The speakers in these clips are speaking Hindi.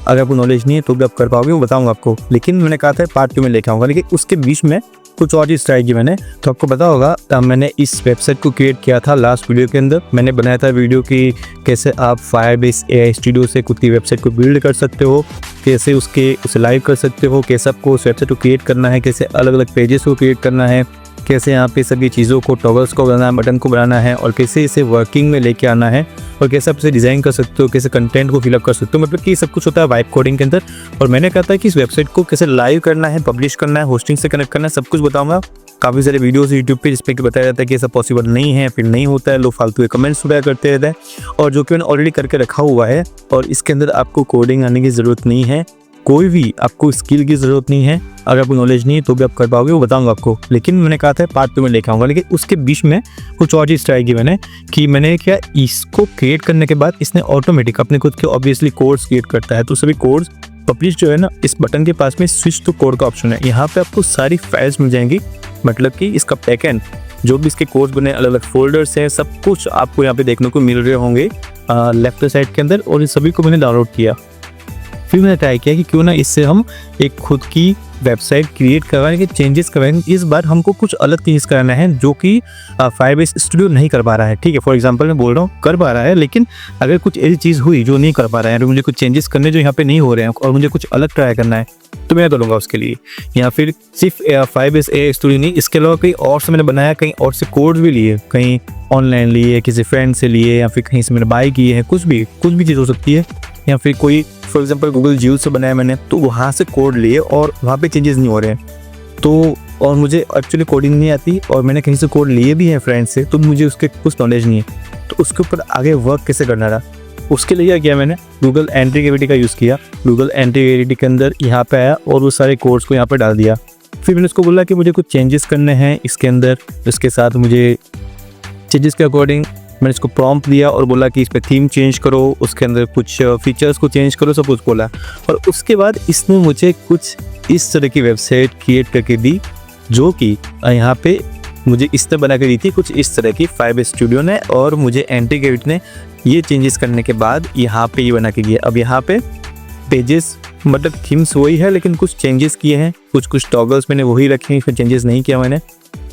अगर आपको नॉलेज नहीं है तो भी आप कर पाओगे, वो बताऊंगा आपको। लेकिन मैंने कहा था पार्ट 2 में लेके आऊँगा, लेकिन उसके बीच में कुछ और चीज़ ट्राई की मैंने। तो आपको पता होगा मैंने इस वेबसाइट को क्रिएट किया था लास्ट वीडियो के अंदर। मैंने बनाया था वीडियो कि कैसे आप फायरबेस AI स्टूडियो से खुद की वेबसाइट को बिल्ड कर सकते हो, कैसे उसे लाइव कर सकते हो, कैसे आपको उस वेबसाइट को क्रिएट करना है, कैसे अलग अलग पेजेस को क्रिएट करना है, कैसे यहाँ पे सभी चीज़ों को, टॉगल्स को बनाना है, बटन को बनाना है, और कैसे इसे वर्किंग में लेके आना है, और कैसे आप इसे डिज़ाइन कर सकते हो, कैसे कंटेंट को फिलअप कर सकते हो। मतलब कि सब कुछ होता है वाइब कोडिंग के अंदर। और मैंने कहा था कि इस वेबसाइट को कैसे लाइव करना है, पब्लिश करना है, होस्टिंग से कनेक्ट करना है, सब कुछ बताऊंगा। काफ़ी सारे वीडियोस यूट्यूब पे जिसपे कि बताया जाता है कि ऐसा पॉसिबल नहीं है, फिर नहीं होता है, लोग फालतू के कमेंट्स वगैरह करते रहते हैं, और जो कि मैंने ऑलरेडी करके रखा हुआ है। और इसके अंदर आपको कोडिंग आने की ज़रूरत नहीं है, कोई भी आपको स्किल की ज़रूरत नहीं है। अगर आपको नॉलेज नहीं है तो भी आप कर पाओगे, वो बताऊंगा आपको। लेकिन मैंने कहा था पार्ट 2 में लेके आऊँगा। लेकिन उसके बीच में कुछ और चीज़ ट्राई की मैंने, कि मैंने क्या, इसको क्रिएट करने के बाद इसने ऑटोमेटिक अपने खुद के ऑब्वियसली कोड्स क्रिएट करता है। तो सभी कोड्स पब्लिश जो है ना, इस बटन के पास में स्विच टू कोड का ऑप्शन है, यहाँ पे आपको सारी फाइल्स मिल जाएंगी। मतलब कि इसका बैकएंड जो भी इसके कोड्स बने, अलग अलग फोल्डर्स हैं, सब कुछ आपको यहाँ पे देखने को मिल रहे होंगे लेफ्ट साइड के अंदर। और इन सभी को मैंने डाउनलोड किया। फिर मैंने ट्राई किया कि क्यों ना इससे हम एक खुद की वेबसाइट क्रिएट करवाएंगे, चेंजेस करवाएंगे। इस बार हमको कुछ अलग चीज़ कराना है जो कि फायरबेस स्टूडियो नहीं कर पा रहा है। ठीक है, फॉर एग्जांपल मैं बोल रहा हूँ कर पा रहा है, लेकिन अगर कुछ ऐसी चीज़ हुई जो नहीं कर पा रहा है, मुझे कुछ चेंजेस करने जो यहाँ पे नहीं हो रहे हैं, और मुझे कुछ अलग ट्राई करना है, तो मैं करूँगा उसके लिए। या फिर सिर्फ फायरबेस AI स्टूडियो नहीं, इसके अलावा कहीं और से मैंने बनाया, कहीं और से कोड्स भी लिए, कहीं ऑनलाइन लिए, किसी फ्रेंड से लिए, या फिर कहीं से मैंने बाय किए हैं, कुछ भी चीज़ हो सकती है। या फिर कोई फॉर एग्जांपल गूगल जीव से बनाया मैंने, तो वहाँ से कोड लिए और वहाँ पे चेंजेस नहीं हो रहे हैं। तो और मुझे एक्चुअली कोडिंग नहीं आती, और मैंने कहीं से कोड लिए भी हैं फ्रेंड से, तो मुझे उसके कुछ नॉलेज नहीं है। तो उसके ऊपर आगे वर्क कैसे करना था, उसके लिए क्या किया मैंने, गूगल एंट्री ग्रेविटी का यूज़ किया। गूगल एंट्री ग्रेविटी के अंदर यहाँ पे आया और वो सारे कोड्स को यहाँ पर डाल दिया। फिर मैंने उसको बोला कि मुझे कुछ चेंजेस करने हैं इसके अंदर, इसके साथ मुझे चेंजेस के अकॉर्डिंग मैंने इसको प्रॉम्प्ट दिया और बोला कि इस पर थीम चेंज करो, उसके अंदर कुछ फीचर्स को चेंज करो, सब कुछ बोला। और उसके बाद इसने मुझे कुछ इस तरह की वेबसाइट क्रिएट करके दी, जो कि यहाँ पे मुझे इस तरह बना के दी थी, कुछ इस तरह की फायरबेस स्टूडियो ने। और मुझे एंट्री ग्रेविटी ने ये चेंजेस करने के बाद यहाँ पे ये बना के दिया। अब यहाँ पे पेजेस मतलब थीम्स वही है, लेकिन कुछ चेंजेस किए हैं, कुछ टॉगल्स मैंने वही रखे हैं, इसमें चेंजेस नहीं किया मैंने।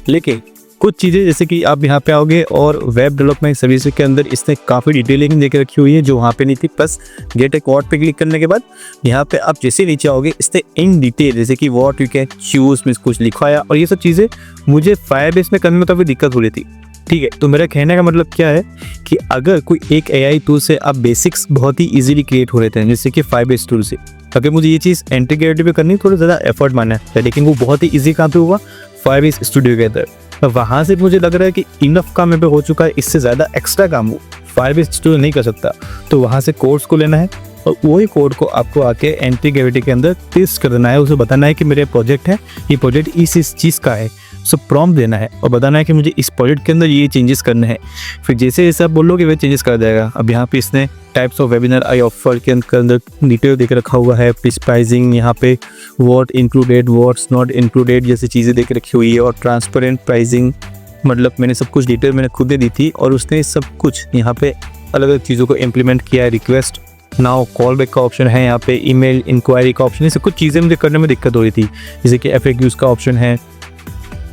लेकिन कुछ चीज़ें जैसे कि आप यहाँ पे आओगे और वेब डेवलपमेंट सर्विस के अंदर इसने काफ़ी डिटेलिंग देके रखी हुई है जो वहाँ पे नहीं थी। प्लस गेट ए कोड पे क्लिक करने के बाद यहाँ पे आप जैसे नीचे आओगे, इसने इन डिटेल जैसे कि व्हाट यू कैन चूज में कुछ लिखवाया, और ये सब चीज़ें मुझे फायरबेस में करने में काफ़ी दिक्कत हो रही थी। ठीक है, तो मेरा कहने का मतलब क्या है कि अगर कोई एक AI टूल से आप बेसिक्स बहुत ही ईजिली क्रिएट हो रहे थे, जैसे कि फायरबेस टूल से, अगर मुझे ये चीज़ एंट्री ग्रेविटी पे करनी थोड़ा ज़्यादा एफर्ट माना है, लेकिन वो बहुत ही ईजी काम पे हुआ फायरबेस स्टूडियो के अंदर। वहाँ से मुझे लग रहा है कि इनफ काम में पे हो चुका है, इससे ज़्यादा एक्स्ट्रा काम वो फायरबेस स्टूडियो नहीं कर सकता। तो वहाँ से कोड्स को लेना है और वही कोड को आपको आके एंट्री ग्रेविटी के अंदर टेस्ट कर देना है, उसे बताना है कि मेरे प्रोजेक्ट है, ये प्रोजेक्ट इस चीज़ का है, सब प्रॉम्प्ट देना है और बताना है कि मुझे इस प्रोजेक्ट के अंदर ये चेंजेस करने हैं। फिर जैसे जैसे आप बोलोगे वे चेंजेस कर जाएगा। अब यहाँ पे इसने types of webinar I offer के अंदर डिटेल देकर रखा हुआ है, प्राइसिंग, यहाँ पे what included, what's not included जैसी चीज़ें देकर रखी हुई है, और ट्रांसपेरेंट प्राइसिंग, मतलब मैंने सब कुछ डिटेल मैंने खुद दे दी थी और उसने सब कुछ यहाँ पे अलग अलग चीज़ों को इम्प्लीमेंट किया है। रिक्वेस्ट नाउ, कॉल बैक का ऑप्शन है, यहाँ पे ईमेल इंक्वायरी का ऑप्शन है। सब कुछ चीज़ें मुझे करने में दिक्कत हो रही थी, जैसे कि FAQs का ऑप्शन है,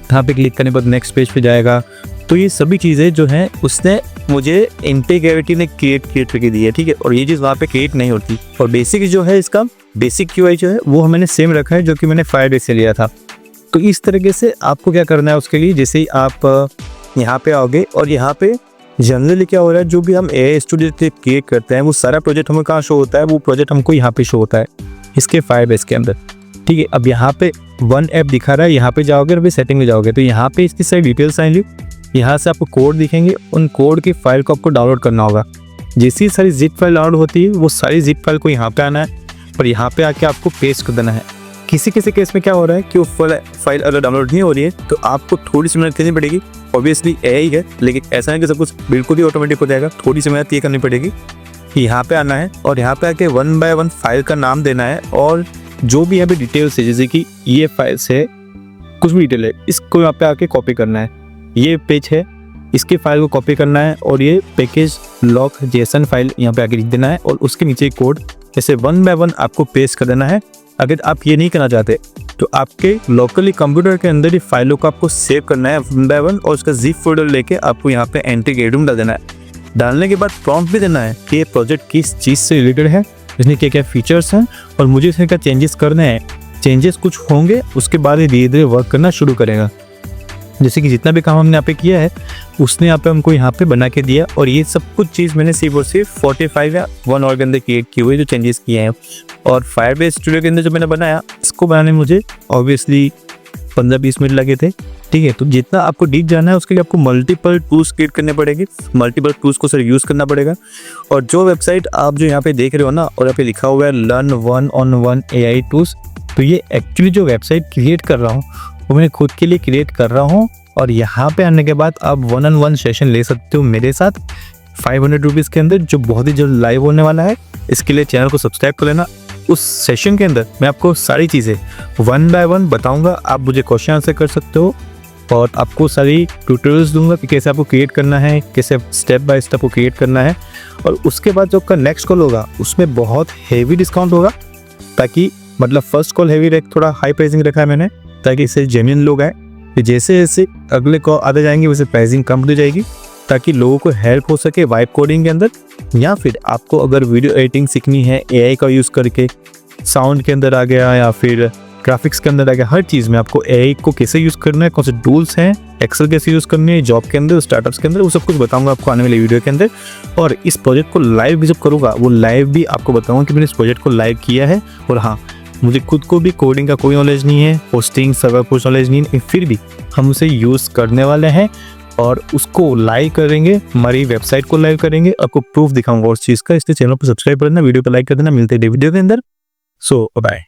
यहाँ पे क्लिक करने के बाद नेक्स्ट पेज पे जाएगा। तो ये सभी चीज़ें जो हैं उसने मुझे एंट्री ग्रेविटी ने क्रिएट करके दी है। ठीक है, और ये चीज़ वहाँ पे क्रिएट नहीं होती। और बेसिक जो है इसका बेसिक UI जो है वो मैंने सेम रखा है जो कि मैंने फायरबेस से लिया था। तो इस तरीके से आपको क्या करना है उसके लिए, जैसे ही आप यहाँ पे आओगे और यहाँ पे जनरली क्या हो रहा है, जो भी हम AI स्टूडियो से क्रिएट करते हैं वो सारा प्रोजेक्ट हमें कहाँ शो होता है, वो प्रोजेक्ट हमको यहाँ पे शो होता है इसके फायरबेस के अंदर। ठीक है, अब यहाँ पे वन ऐप दिखा रहा है, यहाँ पे जाओगे और सेटिंग में जाओगे तो यहाँ पे इसकी सारी डिटेल्स आएंगी। यहाँ से आपको कोड दिखेंगे, उन कोड की फाइल को आपको डाउनलोड करना होगा। जैसी सारी जिप फाइल डाउनलोड होती है वो सारी जिप फाइल को यहाँ पे आना है और यहाँ पे आके आपको पेस्ट कर देना है। किसी केस में क्या हो रहा है कि वो फाइल अगर डाउनलोड नहीं हो रही है तो आपको थोड़ी सी मेहनत करनी पड़ेगी। ऑब्वियसली AI है, लेकिन ऐसा है कि सब कुछ बिल्कुल ही ऑटोमेटिक हो जाएगा, थोड़ी सी मेहनत ये करनी पड़ेगी। यहाँ पे आना है और यहाँ पे आके 1 by 1 फाइल का नाम देना है, और जो भी यहाँ पे डिटेल्स है, जैसे कि ये फाइल से कुछ भी डिटेल है, इसको यहाँ पे आके कॉपी करना है। ये पेज है, इसके फाइल को कॉपी करना है और ये पैकेज लॉक JSON फाइल यहाँ पे आके लिख देना है और उसके नीचे कोड ऐसे वन बाय वन आपको पेस्ट कर देना है। अगर आप ये नहीं करना चाहते तो आपके लोकली कंप्यूटर के अंदर ही फाइलों को आपको सेव करना है वन बाय वन, और उसका जिप फोल्डर लेके आपको यहाँ पे एंट्री गेडरूम डाल देना है। डालने के बाद प्रॉम्प्ट भी देना है कि ये प्रोजेक्ट किस चीज़ से रिलेटेड है, इसमें क्या क्या फीचर्स हैं और मुझे इसमें क्या चेंजेस करने हैं। चेंजेस कुछ होंगे, उसके बाद ये धीरे धीरे वर्क करना शुरू करेगा। जैसे कि जितना भी काम हमने यहाँ पे किया है उसने यहाँ पे हमको यहाँ पे बना के दिया, और ये सब कुछ चीज़ मैंने सिर्फ और सिर्फ 45 या 1 आवर के अंदर क्रिएट किए हुए जो चेंजेस किए हैं। और फायरबेस स्टूडियो के अंदर जो मैंने बनाया, इसको बनाने में मुझे ऑब्वियसली 15-20 मिनट लगे थे। ठीक है, तो जितना आपको डीप जाना है उसके लिए आपको मल्टीपल टूल्स क्रिएट करने पड़ेगी, मल्टीपल टूल्स को सर यूज़ करना पड़ेगा। और जो वेबसाइट आप जो यहाँ पे देख रहे हो ना, और यहाँ पे लिखा हुआ है लर्न 1-on-1 AI टूल्स, तो ये एक्चुअली जो वेबसाइट क्रिएट कर रहा हूँ वो मैं खुद के लिए क्रिएट कर रहा हूँ। और यहाँ पे आने के बाद आप 1-on-1 सेशन ले सकते हो मेरे साथ 500 रुपीज़ के अंदर, जो बहुत ही जल्द लाइव होने वाला है। इसके लिए चैनल को सब्सक्राइब कर लेना। उस सेशन के अंदर मैं आपको सारी चीज़ें 1 बाय 1 बताऊंगा, आप मुझे क्वेश्चन आंसर कर सकते हो, और आपको सारी ट्यूटोरियल्स दूंगा कि कैसे आपको क्रिएट करना है, कैसे स्टेप बाय स्टेप को क्रिएट करना है। और उसके बाद जो आपका नेक्स्ट कॉल होगा उसमें बहुत हेवी डिस्काउंट होगा, ताकि मतलब फर्स्ट कॉल हेवी थोड़ा हाई प्राइसिंग रखा है मैंने, ताकि इससे जेन्युइन लोग आए। जैसे जैसे अगले कॉल आते जाएंगे वैसे प्राइसिंग कम हो जाएगी, ताकि लोगों को हेल्प हो सके वाइब कोडिंग के अंदर। या फिर आपको अगर वीडियो एडिटिंग सीखनी है AI का यूज़ करके, साउंड के अंदर आ गया या फिर ग्राफिक्स के अंदर आ गया, हर चीज़ में आपको AI को कैसे यूज़ करना है, कौन से टूल्स हैं, एक्सेल कैसे यूज़ करनी है जॉब के अंदर, स्टार्टअप्स के अंदर, वो सब कुछ बताऊंगा आपको आने वाले वीडियो के अंदर। और इस प्रोजेक्ट को लाइव भी जब करूँगा वो लाइव भी आपको बताऊँगा कि मैंने इस प्रोजेक्ट को लाइव किया है। और हाँ, मुझे खुद को भी कोडिंग का कोई नॉलेज नहीं है, होस्टिंग सर्वर कुछ नॉलेज नहीं है, फिर भी हम उसे यूज़ करने वाले हैं और उसको लाइव करेंगे, हमारी वेबसाइट को लाइव करेंगे, आपको प्रूफ दिखाऊंगा उस चीज़ का। इसलिए चैनल को सब्सक्राइब करना, वीडियो को लाइक कर देना। मिलते हैं वीडियो के अंदर। सो बाय।